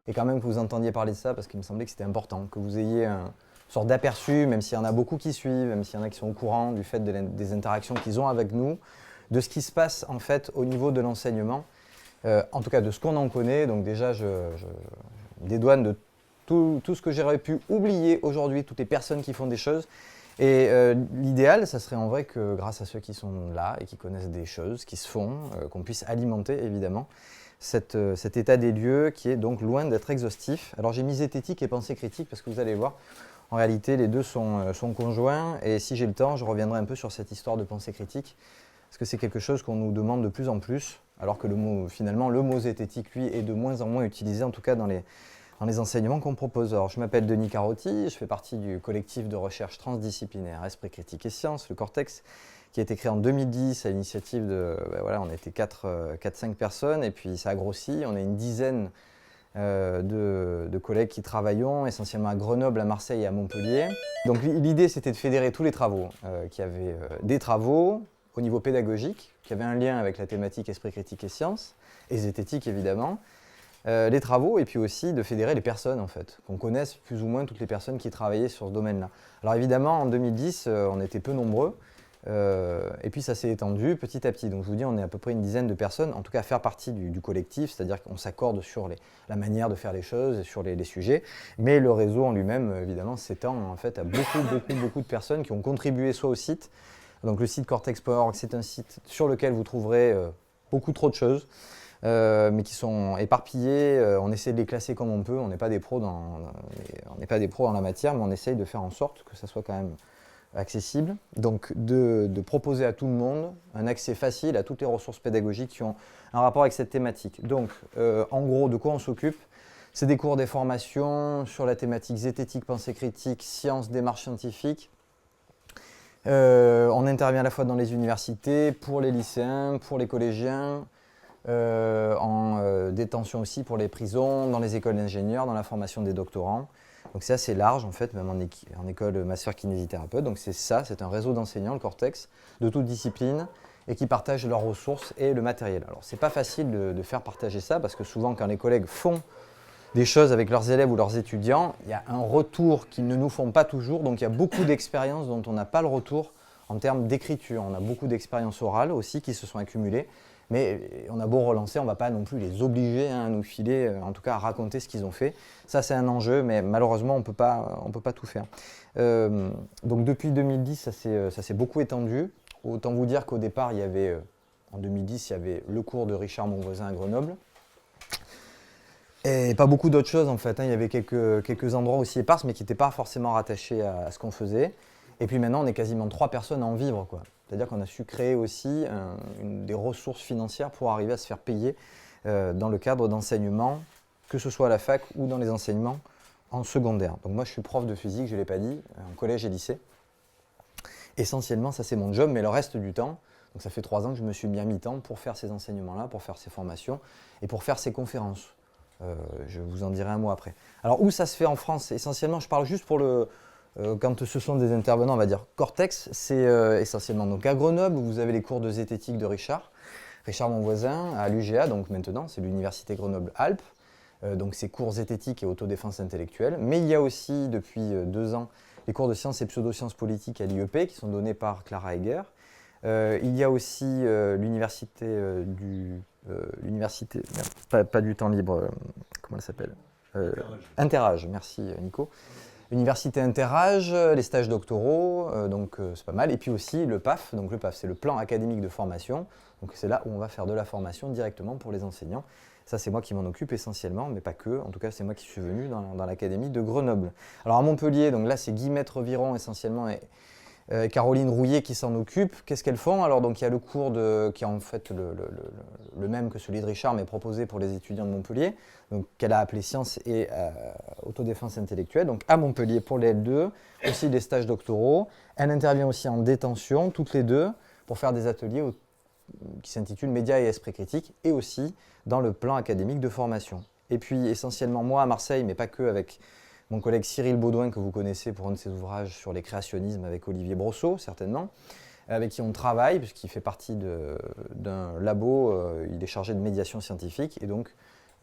Et quand même que vous entendiez parler de ça, parce qu'il me semblait que c'était important, que vous ayez une sorte d'aperçu, même s'il y en a beaucoup qui suivent, même s'il y en a qui sont au courant du fait des interactions qu'ils ont avec nous, de ce qui se passe en fait au niveau de l'enseignement, en tout cas de ce qu'on en connaît. Donc déjà, je me dédouane de tout ce que j'aurais pu oublier aujourd'hui, toutes les personnes qui font des choses. Et l'idéal, ça serait en vrai que grâce à ceux qui sont là et qui connaissent des choses qui se font, qu'on puisse alimenter évidemment cet état des lieux qui est donc loin d'être exhaustif. Alors j'ai mis zététique et pensée critique parce que vous allez voir, en réalité les deux sont conjoints, et si j'ai le temps, je reviendrai un peu sur cette histoire de pensée critique parce que c'est quelque chose qu'on nous demande de plus en plus, alors que finalement le mot zététique, lui, est de moins en moins utilisé, en tout cas dans les enseignements qu'on propose. Alors, je m'appelle Denis Carotti, je fais partie du collectif de recherche transdisciplinaire Esprit critique et sciences, le Cortex, qui a été créé en 2010 à l'initiative de, on était 4-5 personnes, et puis ça a grossi, on est une dizaine de collègues qui travaillons, essentiellement à Grenoble, à Marseille et à Montpellier. Donc l'idée, c'était de fédérer tous les travaux, qui avaient des travaux au niveau pédagogique, qui avaient un lien avec la thématique Esprit critique et sciences, et zététique évidemment, les travaux, et puis aussi de fédérer les personnes en fait, qu'on connaisse plus ou moins toutes les personnes qui travaillaient sur ce domaine-là. Alors évidemment, en 2010, on était peu nombreux, et puis ça s'est étendu petit à petit. Donc je vous dis, on est à peu près une dizaine de personnes, en tout cas à faire partie du collectif, c'est-à-dire qu'on s'accorde sur la manière de faire les choses et sur les sujets, mais le réseau en lui-même, évidemment, s'étend en fait à beaucoup de personnes qui ont contribué soit au site. Donc le site cortex.org, c'est un site sur lequel vous trouverez beaucoup trop de choses, mais qui sont éparpillés. On essaie de les classer comme on peut. On n'est pas des pros dans la matière, mais on essaye de faire en sorte que ça soit quand même accessible. Donc de proposer à tout le monde un accès facile à toutes les ressources pédagogiques qui ont un rapport avec cette thématique. Donc en gros, de quoi on s'occupe ? C'est des cours, des formations sur la thématique zététique, pensée critique, sciences, démarche scientifique. On intervient à la fois dans les universités, pour les lycéens, pour les collégiens, en détention aussi pour les prisons, dans les écoles d'ingénieurs, dans la formation des doctorants. Donc c'est assez large en fait, même en école master kinésithérapeute. Donc c'est un réseau d'enseignants, le Cortex, de toutes disciplines, et qui partagent leurs ressources et le matériel. Alors c'est pas facile de faire partager ça, parce que souvent quand les collègues font des choses avec leurs élèves ou leurs étudiants, il y a un retour qu'ils ne nous font pas toujours, donc il y a beaucoup d'expériences dont on n'a pas le retour en termes d'écriture. On a beaucoup d'expériences orales aussi qui se sont accumulées, mais on a beau relancer, on ne va pas non plus les obliger à nous filer, en tout cas à raconter ce qu'ils ont fait. Ça c'est un enjeu, mais malheureusement on ne peut pas tout faire. Donc depuis 2010, ça s'est beaucoup étendu. Autant vous dire qu'au départ, en 2010, il y avait le cours de Richard Monvoisin à Grenoble. Et pas beaucoup d'autres choses en fait, il y avait quelques endroits aussi éparses, mais qui n'étaient pas forcément rattachés à ce qu'on faisait. Et puis maintenant, on est quasiment 3 personnes à en vivre, quoi. C'est-à-dire qu'on a su créer aussi des ressources financières pour arriver à se faire payer dans le cadre d'enseignement, que ce soit à la fac ou dans les enseignements en secondaire. Donc moi, je suis prof de physique, je ne l'ai pas dit, en collège et lycée. Essentiellement, ça c'est mon job, mais le reste du temps, donc ça fait 3 ans que je me suis mis à mi-temps pour faire ces enseignements-là, pour faire ces formations et pour faire ces conférences. Je vous en dirai un mot après. Alors où ça se fait en France ? Essentiellement, je parle juste pour quand ce sont des intervenants, on va dire Cortex, c'est essentiellement donc à Grenoble, où vous avez les cours de zététique de Richard Monvoisin, à l'UGA, donc maintenant, c'est l'Université Grenoble-Alpes, donc c'est cours zététique et autodéfense intellectuelle. Mais il y a aussi, depuis 2 ans, les cours de sciences et pseudosciences politiques à l'IEP, qui sont donnés par Clara Egger. Il y a aussi l'université pas du temps libre, comment elle s'appelle ? Interage, merci Nico. Université Interage, les stages doctoraux, donc c'est pas mal. Et puis aussi le PAF, donc le PAF c'est le plan académique de formation, donc c'est là où on va faire de la formation directement pour les enseignants. Ça c'est moi qui m'en occupe essentiellement, mais pas que, en tout cas c'est moi qui suis venu dans l'académie de Grenoble. Alors à Montpellier, donc là c'est Guy Maître-Viron essentiellement, et Caroline Rouillet qui s'en occupe. Qu'est-ce qu'elles font ? Alors donc il y a le cours qui est en fait le même que celui de Richard, mais proposé pour les étudiants de Montpellier, donc qu'elle a appelé Sciences et Autodéfense intellectuelle, donc à Montpellier pour les L2, aussi des stages doctoraux. Elle intervient aussi en détention, toutes les deux, pour faire des ateliers qui s'intitulent Médias et Esprit critique, et aussi dans le plan académique de formation. Et puis essentiellement moi à Marseille, mais pas que, avec mon collègue Cyril Baudouin, que vous connaissez pour un de ses ouvrages sur les créationnismes avec Olivier Brosseau, certainement, avec qui on travaille, puisqu'il fait partie d'un labo, il est chargé de médiation scientifique, et donc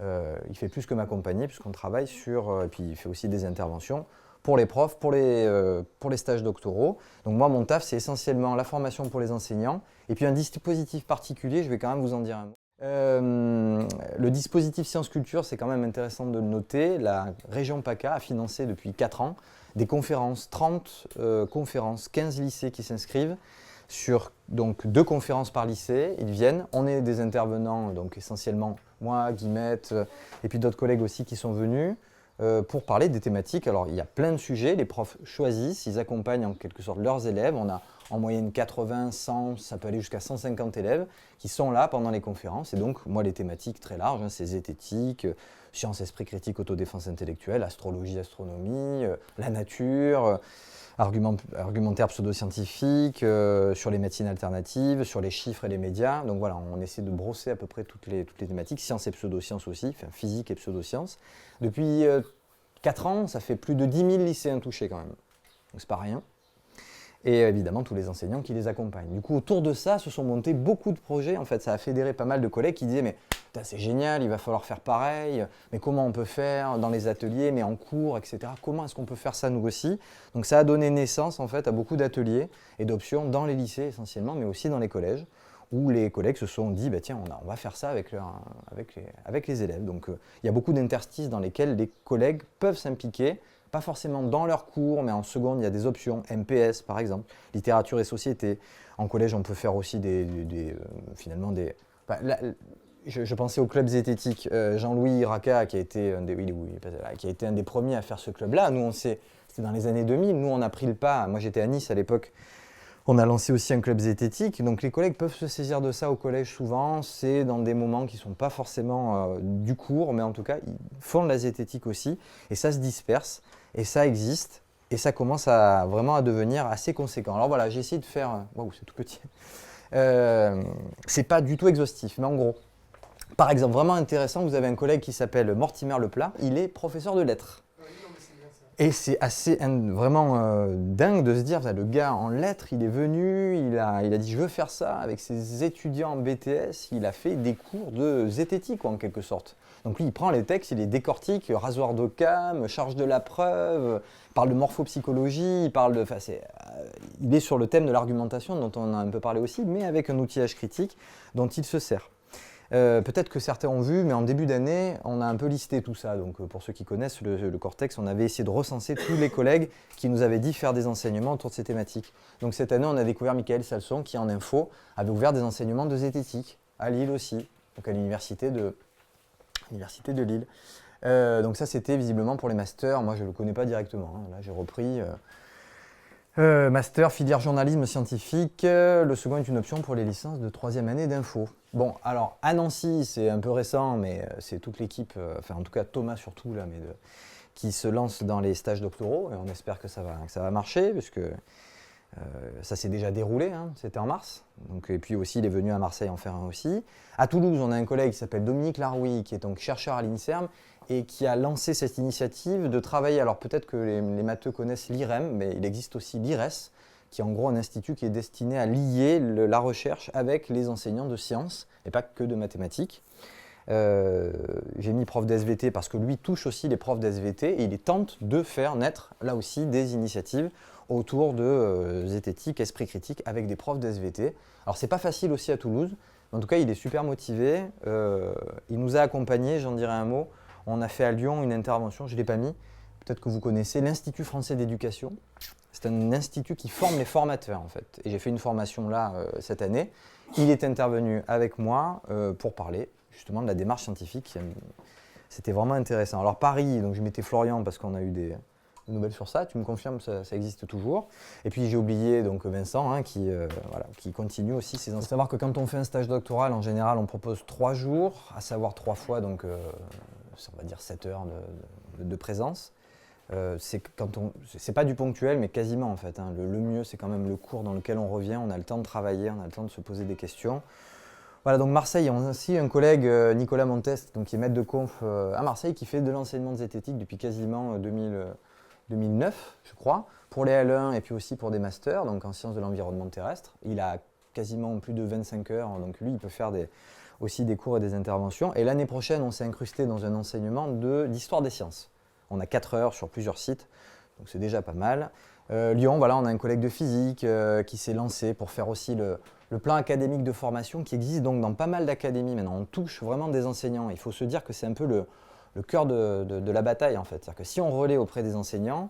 il fait plus que m'accompagner, puisqu'on travaille sur, et puis il fait aussi des interventions pour les profs, pour les stages doctoraux. Donc moi, mon taf, c'est essentiellement la formation pour les enseignants, et puis un dispositif particulier, je vais quand même vous en dire un mot. Le dispositif Sciences Culture, c'est quand même intéressant de le noter. La région PACA a financé depuis 4 ans des conférences, 30 conférences, 15 lycées qui s'inscrivent sur donc 2 conférences par lycée. Ils viennent, on est des intervenants, donc essentiellement moi, Guillemette, et puis d'autres collègues aussi qui sont venus pour parler des thématiques. Alors il y a plein de sujets, les profs choisissent, ils accompagnent en quelque sorte leurs élèves. On a en moyenne 80, 100, ça peut aller jusqu'à 150 élèves qui sont là pendant les conférences. Et donc, moi, les thématiques très larges, hein, c'est zététique, sciences, esprit critique, autodéfense intellectuelle, astrologie, astronomie, la nature, argumentaire pseudo-scientifique, sur les médecines alternatives, sur les chiffres et les médias. Donc voilà, on essaie de brosser à peu près toutes les thématiques, sciences et pseudosciences aussi, enfin physique et pseudosciences. Depuis 4 ans, ça fait plus de 10 000 lycéens touchés quand même. Donc c'est pas rien. Et évidemment tous les enseignants qui les accompagnent. Du coup, autour de ça, se sont montés beaucoup de projets. En fait, ça a fédéré pas mal de collègues qui disaient « mais c'est génial, il va falloir faire pareil, mais comment on peut faire dans les ateliers, mais en cours, etc. Comment est-ce qu'on peut faire ça nous aussi ?» Donc ça a donné naissance en fait à beaucoup d'ateliers et d'options dans les lycées essentiellement, mais aussi dans les collèges, où les collègues se sont dit bah, « tiens, on va faire ça avec les élèves ». Donc il y a beaucoup d'interstices dans lesquels les collègues peuvent s'impliquer, pas forcément dans leurs cours, mais en seconde, il y a des options, MPS par exemple, littérature et société. En collège, on peut faire aussi je pensais au club zététique. Jean-Louis Raca, qui a été un des premiers à faire ce club-là. Nous, c'était dans les années 2000. Nous, on a pris le pas. Moi, j'étais à Nice à l'époque. On a lancé aussi un club zététique. Donc, les collègues peuvent se saisir de ça au collège souvent. C'est dans des moments qui ne sont pas forcément du cours, mais en tout cas, ils font de la zététique aussi. Et ça se disperse. Et ça existe, et ça commence vraiment à devenir assez conséquent. Alors voilà, j'ai essayé de faire... Waouh, c'est tout petit. C'est pas du tout exhaustif, mais en gros. Par exemple, vraiment intéressant, vous avez un collègue qui s'appelle Mortimer Leplat, il est professeur de lettres. Oui, non, mais c'est bien ça. Et c'est assez vraiment dingue de se dire, le gars en lettres, il est venu, il a dit je veux faire ça, avec ses étudiants en BTS, il a fait des cours de zététique en quelque sorte. Donc lui, il prend les textes, il les décortique, rasoir d'Occam, charge de la preuve, parle de morphopsychologie, il est sur le thème de l'argumentation dont on a un peu parlé aussi, mais avec un outillage critique dont il se sert. Peut-être que certains ont vu, mais en début d'année, on a un peu listé tout ça. Donc pour ceux qui connaissent le Cortex, on avait essayé de recenser tous les collègues qui nous avaient dit faire des enseignements autour de ces thématiques. Donc cette année, on a découvert Michael Salson qui, en info, avait ouvert des enseignements de zététique, à Lille aussi, donc à l'université de Lille. Donc ça, c'était visiblement pour les masters. Moi, je ne le connais pas directement. Hein. Là, j'ai repris master filière journalisme scientifique. Le second est une option pour les licences de 3e année d'info. Bon, alors à Nancy, c'est un peu récent, mais c'est toute l'équipe, enfin en tout cas Thomas surtout, là, qui se lance dans les stages doctoraux. Et on espère que ça va marcher, puisque ça s'est déjà déroulé, hein, c'était en mars. Donc, et puis aussi, il est venu à Marseille en faire un aussi. À Toulouse, on a un collègue qui s'appelle Dominique Larouille, qui est donc chercheur à l'INSERM et qui a lancé cette initiative de travailler. Alors peut-être que les matheux connaissent l'IREM, mais il existe aussi l'IRES, qui est en gros un institut qui est destiné à lier la recherche avec les enseignants de sciences, et pas que de mathématiques. J'ai mis prof d'SVT parce que lui touche aussi les profs d'SVT et il tente de faire naître là aussi des initiatives autour de zététique, esprit critique avec des profs d'SVT. Alors c'est pas facile aussi à Toulouse, mais en tout cas il est super motivé, il nous a accompagnés, j'en dirai un mot. On a fait à Lyon une intervention, je ne l'ai pas mis, peut-être que vous connaissez, l'Institut français d'éducation. C'est un institut qui forme les formateurs en fait. Et j'ai fait une formation là cette année. Il est intervenu avec moi pour parler justement de la démarche scientifique. C'était vraiment intéressant. Alors Paris, donc je mettais Florian parce qu'on a eu des nouvelles sur ça. Tu me confirmes, ça existe toujours. Et puis j'ai oublié donc Vincent hein, qui continue aussi ses enseignements. Il faut savoir que quand on fait un stage doctoral, en général, on propose 3 jours, à savoir 3 fois, donc on va dire 7 heures de présence. C'est pas du ponctuel, mais quasiment en fait. Hein. Le mieux, c'est quand même le cours dans lequel on revient, on a le temps de travailler, on a le temps de se poser des questions. Voilà, donc Marseille, on a aussi un collègue, Nicolas Montes, donc qui est maître de conf à Marseille, qui fait de l'enseignement de zététique depuis quasiment 2009, je crois, pour les L1 et puis aussi pour des masters, donc en sciences de l'environnement terrestre. Il a quasiment plus de 25 heures, donc lui, il peut faire aussi des cours et des interventions. Et l'année prochaine, on s'est incrusté dans un enseignement d'histoire des sciences. On a 4 heures sur plusieurs sites, donc c'est déjà pas mal. Lyon, voilà, on a un collègue de physique qui s'est lancé pour faire aussi le plan académique de formation qui existe donc dans pas mal d'académies maintenant. On touche vraiment des enseignants. Il faut se dire que c'est un peu le cœur de la bataille en fait. C'est-à-dire que si on relaie auprès des enseignants,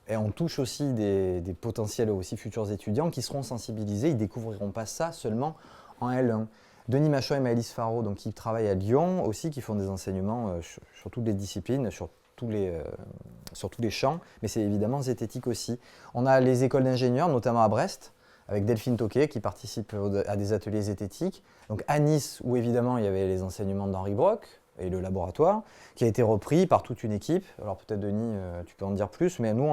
et on touche aussi des potentiels aussi futurs étudiants qui seront sensibilisés, ils ne découvriront pas ça seulement en L1. Denis Machon et Maëlys Faro, donc, qui travaillent à Lyon aussi, qui font des enseignements sur toutes les disciplines, sur tous les champs, mais c'est évidemment zététique aussi. On a les écoles d'ingénieurs, notamment à Brest, avec Delphine Toquet qui participe à des ateliers zététiques. Donc à Nice, où évidemment il y avait les enseignements d'Henri Brock et le laboratoire, qui a été repris par toute une équipe. Alors peut-être Denis, tu peux en dire plus, mais nous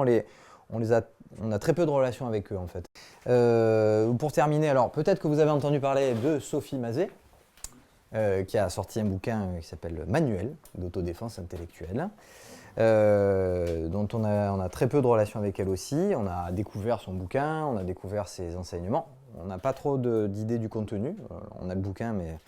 on a très peu de relations avec eux en fait. Pour terminer, alors peut-être que vous avez entendu parler de Sophie Mazet, qui a sorti un bouquin qui s'appelle Manuel d'autodéfense intellectuelle, dont on a très peu de relations avec elle aussi. On a découvert son bouquin, on a découvert ses enseignements. On n'a pas trop d'idées du contenu. On a le bouquin, mais...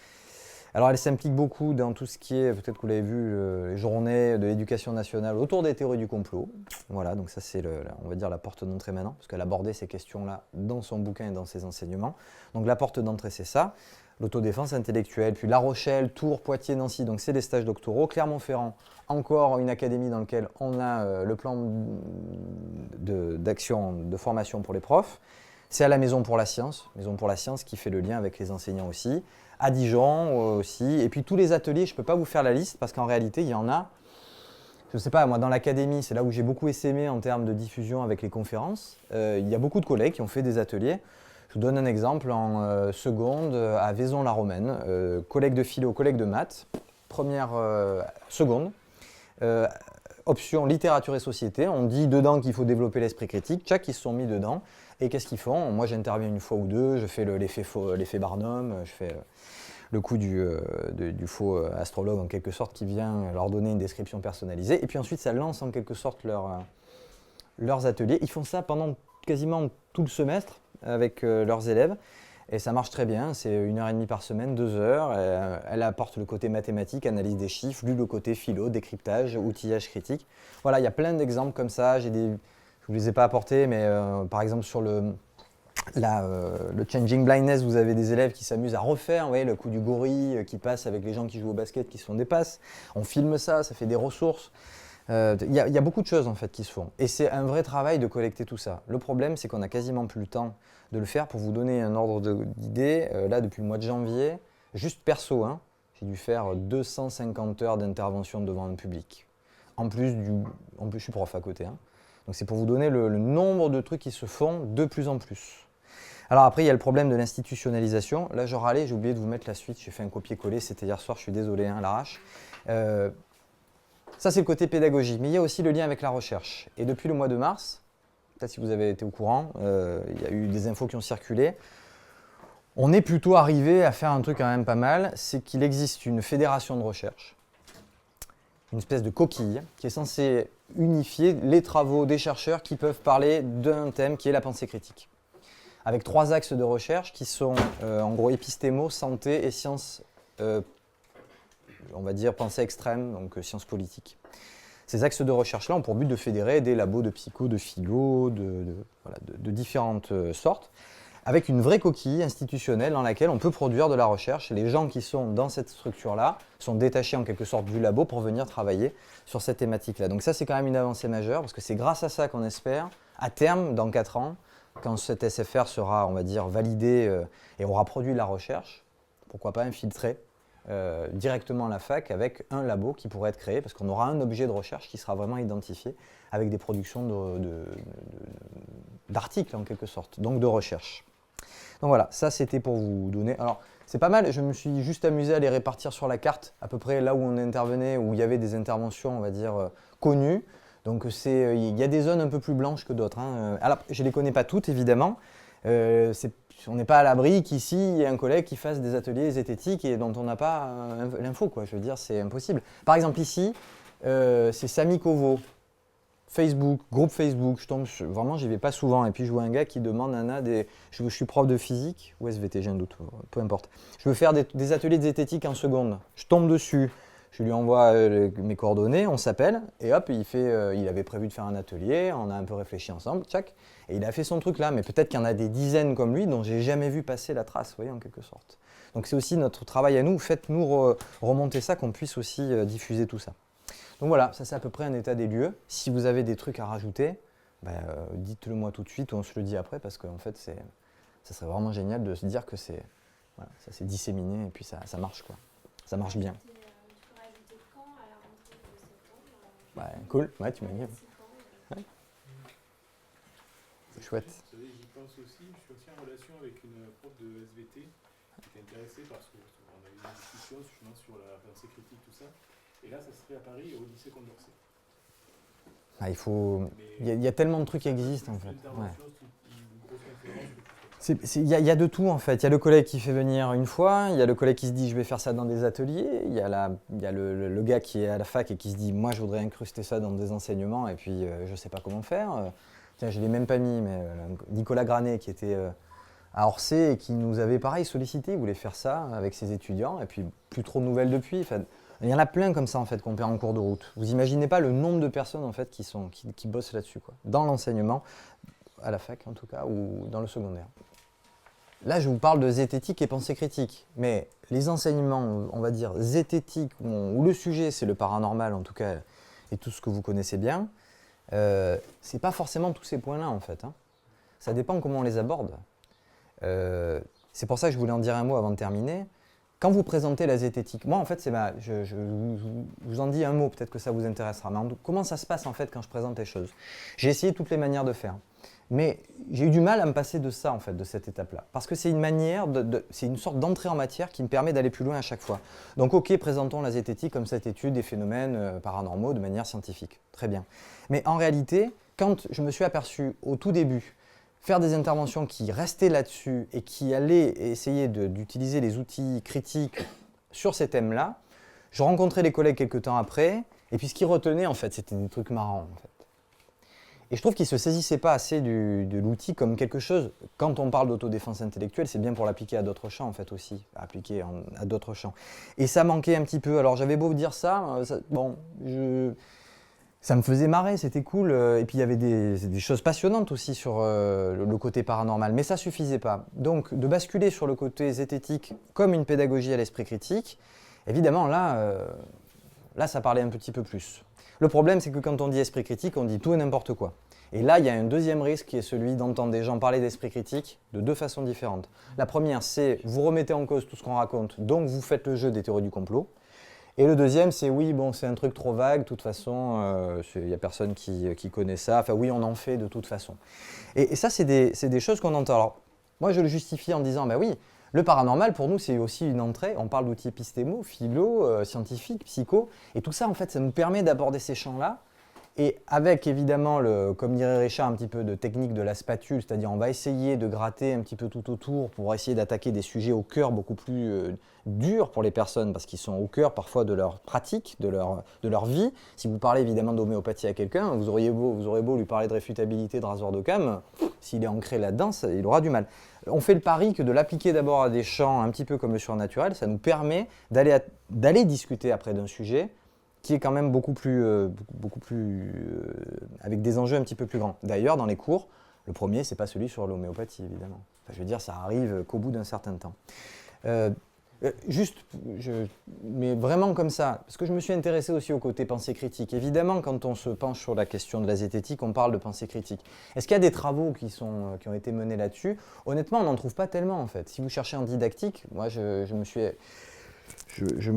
Alors elle s'implique beaucoup dans tout ce qui est, peut-être que vous l'avez vu, les journées de l'éducation nationale autour des théories du complot. Voilà, donc ça c'est, on va dire, la porte d'entrée maintenant, parce qu'elle abordait ces questions-là dans son bouquin et dans ses enseignements. Donc la porte d'entrée, c'est ça, l'autodéfense intellectuelle. Puis La Rochelle, Tours, Poitiers, Nancy, donc c'est des stages doctoraux. Clermont-Ferrand, encore une académie dans laquelle on a le plan d'action, de formation pour les profs. C'est à la Maison pour la Science qui fait le lien avec les enseignants aussi. À Dijon aussi, et puis tous les ateliers, je ne peux pas vous faire la liste parce qu'en réalité, il y en a, je ne sais pas, moi dans l'académie, c'est là où j'ai beaucoup essaimé en termes de diffusion avec les conférences. Il y a beaucoup de collègues qui ont fait des ateliers. Je vous donne un exemple en seconde à Vaison-la-Romaine, collègue de philo, collègue de maths, première seconde, option littérature et société. On dit dedans qu'il faut développer l'esprit critique, tchac, ils se sont mis dedans. Et qu'est-ce qu'ils font? Moi, j'interviens une fois ou deux, je fais l'effet Barnum, je fais le coup du faux astrologue en quelque sorte qui vient leur donner une description personnalisée. Et puis ensuite, ça lance en quelque sorte leurs ateliers. Ils font ça pendant quasiment tout le semestre avec leurs élèves. Et ça marche très bien, c'est 1h30 par semaine, 2 heures. Elle apporte le côté mathématique, analyse des chiffres, lui le côté philo, décryptage, outillage critique. Voilà, il y a plein d'exemples comme ça. Je ne vous les ai pas apportés, mais par exemple sur le Changing Blindness, vous avez des élèves qui s'amusent à refaire, vous voyez, le coup du gorille qui passe avec les gens qui jouent au basket, qui se font des passes. On filme ça, ça fait des ressources. Il y a beaucoup de choses en fait qui se font. Et c'est un vrai travail de collecter tout ça. Le problème, c'est qu'on n'a quasiment plus le temps de le faire. Pour vous donner un ordre d'idée, là, depuis le mois de janvier, juste perso, hein, j'ai dû faire 250 heures d'intervention devant un public. En plus, je suis prof à côté. Hein. Donc c'est pour vous donner le nombre de trucs qui se font de plus en plus. Alors après, il y a le problème de l'institutionnalisation. Là, je râlais, j'ai oublié de vous mettre la suite. J'ai fait un copier-coller, c'était hier soir, je suis désolé, hein, à l'arrache. Ça, c'est le côté pédagogie. Mais il y a aussi le lien avec la recherche. Et depuis le mois de mars, peut-être si vous avez été au courant, il y a eu des infos qui ont circulé. On est plutôt arrivé à faire un truc quand même pas mal, c'est qu'il existe une fédération de recherche, une espèce de coquille qui est censée unifier les travaux des chercheurs qui peuvent parler d'un thème qui est la pensée critique. Avec 3 axes de recherche qui sont en gros épistémo, santé et sciences, on va dire pensée extrême, donc sciences politiques. Ces axes de recherche-là ont pour but de fédérer des labos de psycho, de philo, de différentes sortes, avec une vraie coquille institutionnelle dans laquelle on peut produire de la recherche. Les gens qui sont dans cette structure-là sont détachés en quelque sorte du labo pour venir travailler sur cette thématique-là. Donc ça, c'est quand même une avancée majeure, parce que c'est grâce à ça qu'on espère, à terme, dans 4 ans, quand cet SFR sera, on va dire, validé et aura produit de la recherche, pourquoi pas infiltrer directement la fac avec un labo qui pourrait être créé, parce qu'on aura un objet de recherche qui sera vraiment identifié avec des productions d'articles en quelque sorte, donc de recherche. Donc voilà, ça c'était pour vous donner. Alors c'est pas mal, je me suis juste amusé à les répartir sur la carte, à peu près là où on intervenait, où il y avait des interventions, on va dire, connues. Donc il y a des zones un peu plus blanches que d'autres. Hein. Alors je ne les connais pas toutes évidemment. C'est on n'est pas à l'abri qu'ici, il y ait un collègue qui fasse des ateliers zététiques et dont on n'a pas l'info, quoi. Je veux dire, c'est impossible. Par exemple, ici, c'est Samy Kovo, Facebook, groupe Facebook. Vraiment, j'y vais pas souvent. Et puis, je vois un gars qui demande je suis prof de physique ou SVT, j'ai un doute, peu importe. Je veux faire des ateliers de zététique en seconde. Je tombe dessus. Je lui envoie mes coordonnées, on s'appelle, et hop, il avait prévu de faire un atelier, on a un peu réfléchi ensemble, tchac, et il a fait son truc là. Mais peut-être qu'il y en a des dizaines comme lui dont j'ai jamais vu passer la trace, vous voyez, en quelque sorte. Donc c'est aussi notre travail à nous, faites-nous remonter ça, qu'on puisse aussi diffuser tout ça. Donc voilà, ça c'est à peu près un état des lieux. Si vous avez des trucs à rajouter, dites-le moi tout de suite ou on se le dit après, parce qu'en fait, ça serait vraiment génial de se dire que voilà, ça s'est disséminé et puis ça marche, quoi. Ça marche bien. Cool, ouais, tu m'as dit. Ouais. C'est chouette. Vous savez, j'y pense aussi, je suis aussi en relation avec une prof de SVT qui était intéressée parce qu'on a eu une discussion justement sur la pensée critique, tout ça. Et là, ça serait à Paris au lycée Condorcet. Il y a tellement de trucs qui existent en fait. Ouais. Il y a de tout en fait. Il y a le collègue qui fait venir une fois, il y a le collègue qui se dit je vais faire ça dans des ateliers, il y a le gars qui est à la fac et qui se dit moi je voudrais incruster ça dans des enseignements et puis je ne sais pas comment faire. Tiens, je ne l'ai même pas mis, mais Nicolas Granet qui était à Orsay et qui nous avait pareil sollicité, il voulait faire ça avec ses étudiants et puis plus trop de nouvelles depuis. Enfin, il y en a plein comme ça en fait qu'on perd en cours de route. Vous imaginez pas le nombre de personnes en fait qui bossent là-dessus, quoi, dans l'enseignement, à la fac en tout cas, ou dans le secondaire. Là, je vous parle de zététique et pensée critique, mais les enseignements, on va dire zététiques, où le sujet c'est le paranormal en tout cas, et tout ce que vous connaissez bien, c'est pas forcément tous ces points-là en fait. Hein. Ça dépend comment on les aborde. C'est pour ça que je voulais en dire un mot avant de terminer. Quand vous présentez la zététique, moi en fait, je vous en dis un mot, peut-être que ça vous intéressera. Mais comment ça se passe en fait quand je présente les choses? J'ai essayé toutes les manières de faire. Mais j'ai eu du mal à me passer de ça, en fait, de cette étape-là. Parce que c'est une manière, c'est une sorte d'entrée en matière qui me permet d'aller plus loin à chaque fois. Donc, ok, présentons la zététique comme cette étude des phénomènes paranormaux de manière scientifique. Très bien. Mais en réalité, quand je me suis aperçu au tout début faire des interventions qui restaient là-dessus et qui allaient essayer d'utiliser les outils critiques sur ces thèmes-là, je rencontrais les collègues quelques temps après, et puis ce qu'ils retenaient, en fait, c'était des trucs marrants, en fait. Et je trouve qu'ils ne se saisissaient pas assez de l'outil comme quelque chose, quand on parle d'autodéfense intellectuelle, c'est bien pour l'appliquer à d'autres champs en fait aussi, appliquer à d'autres champs. Et ça manquait un petit peu, alors j'avais beau dire ça, ça me faisait marrer, c'était cool, et puis il y avait des choses passionnantes aussi sur le côté paranormal, mais ça ne suffisait pas. Donc de basculer sur le côté zététique comme une pédagogie à l'esprit critique, évidemment là ça parlait un petit peu plus. Le problème, c'est que quand on dit esprit critique, on dit tout et n'importe quoi. Et là, il y a un deuxième risque qui est celui d'entendre des gens parler d'esprit critique de deux façons différentes. La première, c'est vous remettez en cause tout ce qu'on raconte, donc vous faites le jeu des théories du complot. Et le deuxième, c'est oui, bon, c'est un truc trop vague, de toute façon, il n'y a personne qui connaît ça. Enfin oui, on en fait de toute façon. Et ça, c'est des choses qu'on entend. Alors, moi, je le justifie en disant, ben oui, le paranormal, pour nous, c'est aussi une entrée. On parle d'outils épistémaux, philo, scientifiques, psycho. Et tout ça, en fait, ça nous permet d'aborder ces champs-là. Et avec, évidemment, comme dirait Richard, un petit peu de technique de la spatule, c'est-à-dire on va essayer de gratter un petit peu tout autour pour essayer d'attaquer des sujets au cœur beaucoup plus durs pour les personnes, parce qu'ils sont au cœur parfois de leur pratique, de leur vie. Si vous parlez évidemment d'homéopathie à quelqu'un, vous aurez beau lui parler de réfutabilité de rasoir d'Occam, s'il est ancré là-dedans, il aura du mal. On fait le pari que de l'appliquer d'abord à des champs un petit peu comme le surnaturel, ça nous permet d'aller discuter après d'un sujet qui est quand même beaucoup plus avec des enjeux un petit peu plus grands. D'ailleurs, dans les cours, le premier, c'est pas celui sur l'homéopathie, évidemment. Enfin, je veux dire, ça arrive qu'au bout d'un certain temps. Mais vraiment comme ça, parce que je me suis intéressé aussi au côté pensée critique. Évidemment, quand on se penche sur la question de la zététique, on parle de pensée critique. Est-ce qu'il y a des travaux qui ont été menés là-dessus? Honnêtement, on n'en trouve pas tellement, en fait. Si vous cherchez en didactique, moi, je me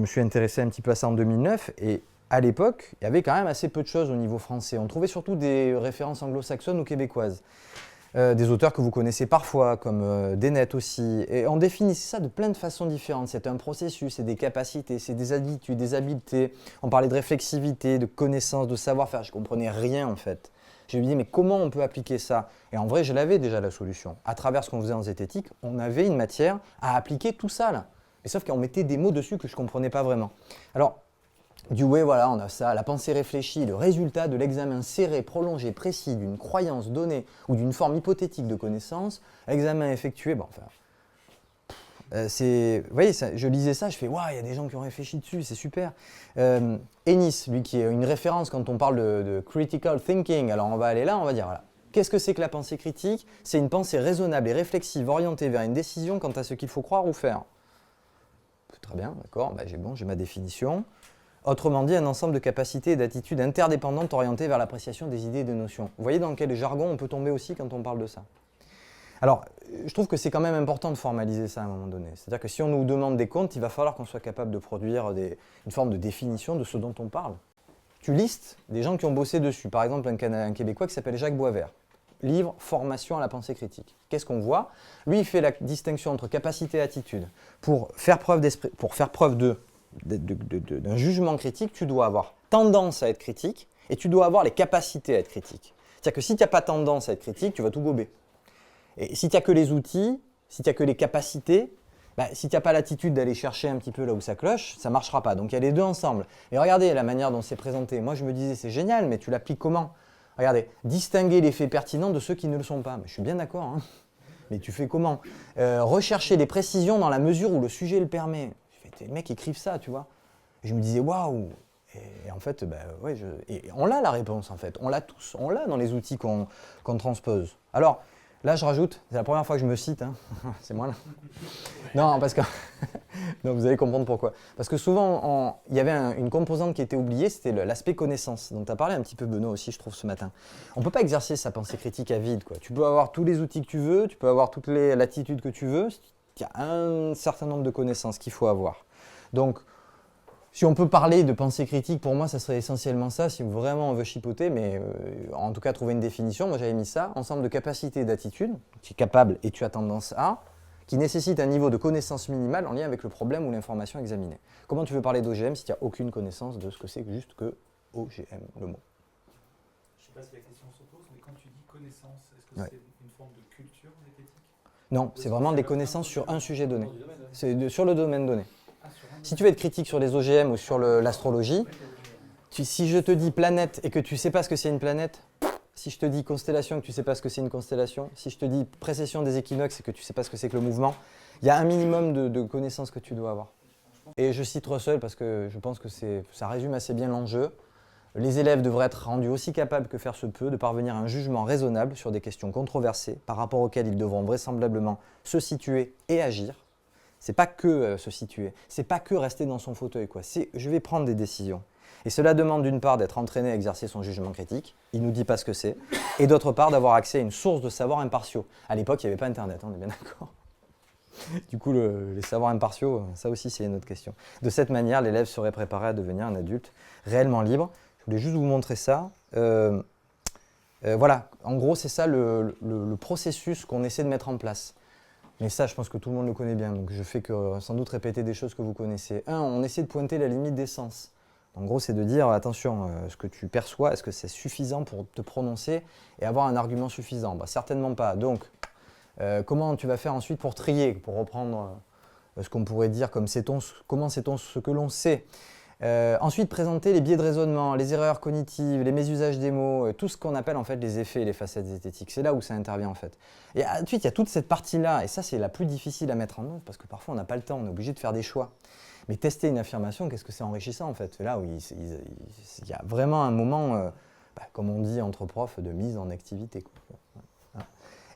suis intéressé un petit peu à ça en 2009, et à l'époque, il y avait quand même assez peu de choses au niveau français. On trouvait surtout des références anglo-saxonnes ou québécoises. Des auteurs que vous connaissez parfois, comme Dennett aussi. Et on définissait ça de plein de façons différentes. C'est un processus, c'est des capacités, c'est des habitudes, des habiletés. On parlait de réflexivité, de connaissance, de savoir-faire. Je ne comprenais rien en fait. Je lui ai dit, mais comment on peut appliquer ça? Et en vrai, je l'avais déjà la solution. À travers ce qu'on faisait en zététique, on avait une matière à appliquer tout ça là. Mais sauf qu'on mettait des mots dessus que je ne comprenais pas vraiment. Alors, Dewey, voilà, on a ça, la pensée réfléchie, le résultat de l'examen serré, prolongé, précis d'une croyance donnée ou d'une forme hypothétique de connaissance, examen effectué, bon, enfin, vous voyez, je lisais ça, je fais, waouh, il y a des gens qui ont réfléchi dessus, c'est super. Ennis, lui, qui est une référence quand on parle de critical thinking, alors on va aller là, on va dire, voilà, qu'est-ce que c'est que la pensée critique? C'est une pensée raisonnable et réflexive orientée vers une décision quant à ce qu'il faut croire ou faire. Très bien, d'accord, j'ai ma définition. Autrement dit, un ensemble de capacités et d'attitudes interdépendantes orientées vers l'appréciation des idées et des notions. Vous voyez dans quel jargon on peut tomber aussi quand on parle de ça? Alors, je trouve que c'est quand même important de formaliser ça à un moment donné. C'est-à-dire que si on nous demande des comptes, il va falloir qu'on soit capable de produire une forme de définition de ce dont on parle. Tu listes des gens qui ont bossé dessus. Par exemple, un Québécois qui s'appelle Jacques Boisvert. Livre « Formation à la pensée critique ». Qu'est-ce qu'on voit? Lui, il fait la distinction entre capacité et attitude. Pour faire preuve d'un jugement critique, tu dois avoir tendance à être critique et tu dois avoir les capacités à être critique. C'est-à-dire que si tu n'as pas tendance à être critique, tu vas tout gober. Et si tu n'as que les outils, si tu n'as que les capacités, si tu n'as pas l'attitude d'aller chercher un petit peu là où ça cloche, ça ne marchera pas. Donc il y a les deux ensemble. Et regardez la manière dont c'est présenté. Moi je me disais c'est génial, mais tu l'appliques comment? Regardez, distinguer les faits pertinents de ceux qui ne le sont pas. Mais je suis bien d'accord, hein. Mais tu fais comment? Rechercher les précisions dans la mesure où le sujet le permet. Les mecs écrivent ça, tu vois. Et je me disais, waouh! Et en fait, ouais, et on l'a la réponse, en fait. On l'a tous. On l'a dans les outils qu'on transpose. Alors, là, je rajoute, c'est la première fois que je me cite, hein. C'est moi là. Non, parce que. Non, vous allez comprendre pourquoi. Parce que souvent, il y avait une composante qui était oubliée, c'était l'aspect connaissance. Donc, tu as parlé un petit peu, Benoît, aussi, je trouve, ce matin. On ne peut pas exercer sa pensée critique à vide, quoi. Tu peux avoir tous les outils que tu veux, tu peux avoir toutes les latitudes que tu veux. Il y a un certain nombre de connaissances qu'il faut avoir. Donc, si on peut parler de pensée critique, pour moi, ça serait essentiellement ça, si vraiment on veut chipoter, mais en tout cas trouver une définition. Moi, j'avais mis ça, ensemble de capacités et d'attitudes, tu es capable et tu as tendance à, qui nécessite un niveau de connaissance minimale en lien avec le problème ou l'information examinée. Comment tu veux parler d'OGM si tu n'as aucune connaissance de ce que c'est juste que OGM, le mot? Je ne sais pas si la question se pose, mais quand tu dis connaissance, est-ce que c'est une forme de culture zététique? Non, c'est vraiment des connaissances sur un sujet donné. C'est sur le domaine donné. Si tu veux être critique sur les OGM ou sur l'astrologie, si je te dis planète et que tu ne sais pas ce que c'est une planète, si je te dis constellation et que tu ne sais pas ce que c'est une constellation, si je te dis précession des équinoxes et que tu ne sais pas ce que c'est que le mouvement, il y a un minimum de connaissances que tu dois avoir. Et je cite Russell parce que je pense que ça résume assez bien l'enjeu. Les élèves devraient être rendus aussi capables que faire se peut de parvenir à un jugement raisonnable sur des questions controversées par rapport auxquelles ils devront vraisemblablement se situer et agir. C'est pas que se situer, c'est pas que rester dans son fauteuil, quoi. C'est je vais prendre des décisions. Et cela demande d'une part d'être entraîné à exercer son jugement critique, il ne nous dit pas ce que c'est, et d'autre part d'avoir accès à une source de savoirs impartiaux. À l'époque, il n'y avait pas Internet, on est bien d'accord. Du coup, les savoirs impartiaux, ça aussi c'est une autre question. De cette manière, l'élève serait préparé à devenir un adulte réellement libre. Je voulais juste vous montrer ça. Voilà, en gros, c'est ça le processus qu'on essaie de mettre en place. Mais ça, je pense que tout le monde le connaît bien, donc je fais que sans doute répéter des choses que vous connaissez. On essaie de pointer la limite des sens. En gros, c'est de dire, attention, ce que tu perçois, est-ce que c'est suffisant pour te prononcer et avoir un argument suffisant? Certainement pas. Donc, comment tu vas faire ensuite pour trier, pour reprendre ce qu'on pourrait dire comme comment sait-on ce que l'on sait? Ensuite, présenter les biais de raisonnement, les erreurs cognitives, les mésusages des mots, tout ce qu'on appelle en fait les effets et les facettes zététiques. C'est là où ça intervient en fait. Et ensuite, il y a toute cette partie-là, et ça c'est la plus difficile à mettre en œuvre parce que parfois on n'a pas le temps, on est obligé de faire des choix. Mais tester une affirmation, qu'est-ce que c'est enrichissant en fait? C'est là où il y a vraiment un moment, comme on dit entre profs, de mise en activité, quoi.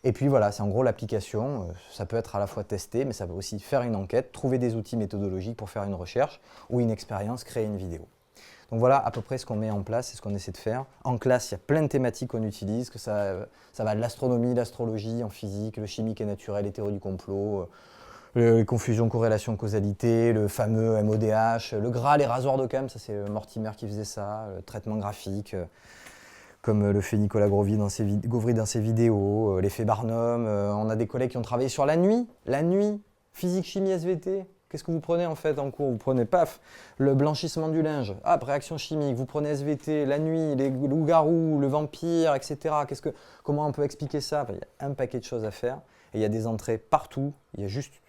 Et puis voilà, c'est en gros l'application. Ça peut être à la fois testé, mais ça peut aussi faire une enquête, trouver des outils méthodologiques pour faire une recherche ou une expérience, créer une vidéo. Donc voilà à peu près ce qu'on met en place et ce qu'on essaie de faire. En classe, il y a plein de thématiques qu'on utilise, que ça va de l'astronomie, l'astrologie, en physique, le chimique et naturel, les théories du complot, les confusions, corrélations, causalité, le fameux MODH, le Graal, les rasoirs d'Occam, ça c'est Mortimer qui faisait ça, le traitement graphique. Comme le fait Nicolas Gauvry dans ses vidéos, l'effet Barnum. On a des collègues qui ont travaillé sur la nuit, physique, chimie, SVT. Qu'est-ce que vous prenez en fait en cours? Vous prenez, paf, le blanchissement du linge, réaction chimique, vous prenez SVT, la nuit, les loups-garous, le vampire, etc. Comment on peut expliquer ça? Il y a un paquet de choses à faire et il y a des entrées partout. Il y a juste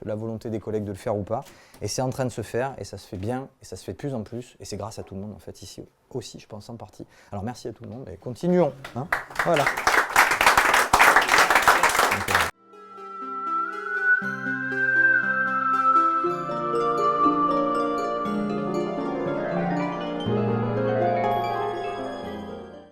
la volonté des collègues de le faire ou pas. Et c'est en train de se faire et ça se fait bien et ça se fait de plus en plus. Et c'est grâce à tout le monde en fait ici aussi, je pense en partie. Alors merci à tout le monde et continuons. Hein, voilà.